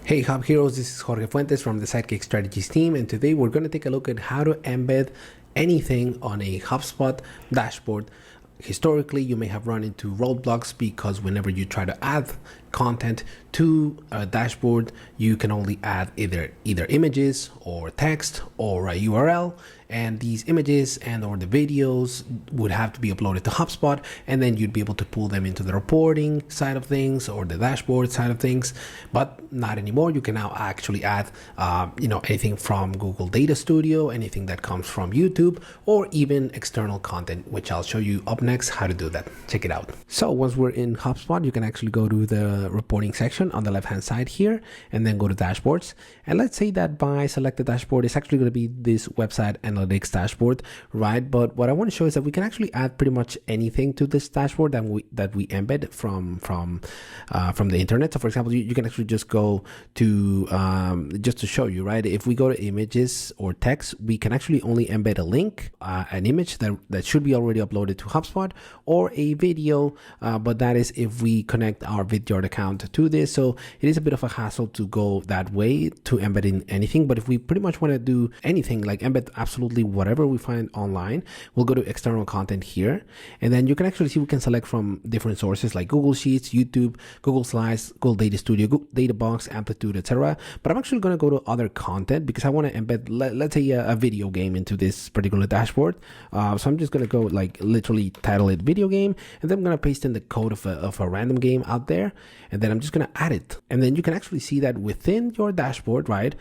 Hey Hub Heroes, this is Jorge Fuentes from the Sidekick Strategies team, and today we're going to take a look at how to embed anything on a HubSpot dashboard. Historically, you may have run into roadblocks because whenever you try to add content to a dashboard, you can only add either images or text or a URL, and these images and or the videos would have to be uploaded to HubSpot, and then you'd be able to pull them into the reporting side of things or the dashboard side of things. But not anymore. You can now actually add anything from Google Data Studio, anything that comes from YouTube, or even external content, which I'll show you up next how to do that. Check it out. So once we're in HubSpot, you can actually go to the reporting section on the left hand side here, and then go to dashboards. And let's say that my selected dashboard is actually going to be this website analytics dashboard, right? But what I want to show is that we can actually add pretty much anything to this dashboard that we embed from the internet. So for example, you can actually just go to just to show you, right? If we go to images or text, we can actually only embed a link, an image that should be already uploaded to HubSpot, or a video, but that is if we connect our Vidyard account to this. So it is a bit of a hassle to go that way to embed in anything. But if we pretty much want to do anything, like embed absolutely whatever we find online, we'll go to external content here, and then you can actually see we can select from different sources like Google Sheets, YouTube, Google Slides, Google Data Studio, Google Data Box, Amplitude, etc. But I'm actually going to go to other content because I want to embed, let's say, a video game into this particular dashboard. So I'm just going to go like literally title it video game, and then I'm going to paste in the code of a random game out there, and then I'm just going to add it. And then you can actually see that within your dashboard, right,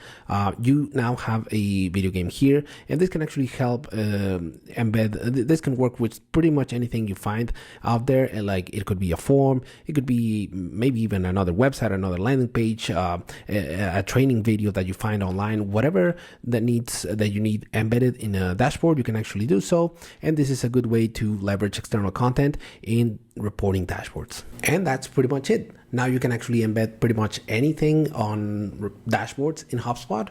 you now have a video game here, and this can actually help embed. This can work with pretty much anything you find out there, and like it could be a form, it could be maybe even another website, another landing page, a training video that you find online, whatever that you need embedded in a dashboard, you can actually do so. And this is a good way to leverage external content in reporting dashboards. And that's pretty much it. Now you can actually embed pretty much anything on dashboards in HubSpot,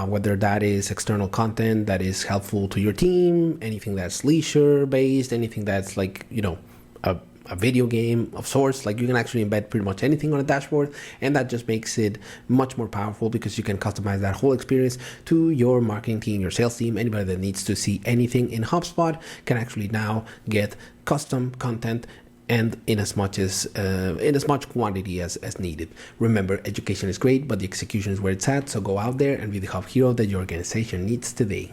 whether that is external content that is helpful to your team, anything that's leisure based, anything that's like, a video game of sorts. Like you can actually embed pretty much anything on a dashboard, and that just makes it much more powerful because you can customize that whole experience to your marketing team, your sales team. Anybody that needs to see anything in HubSpot can actually now get custom content, and in as much quantity as needed. Remember, education is great, but the execution is where it's at. So go out there and be the hub hero that your organization needs today.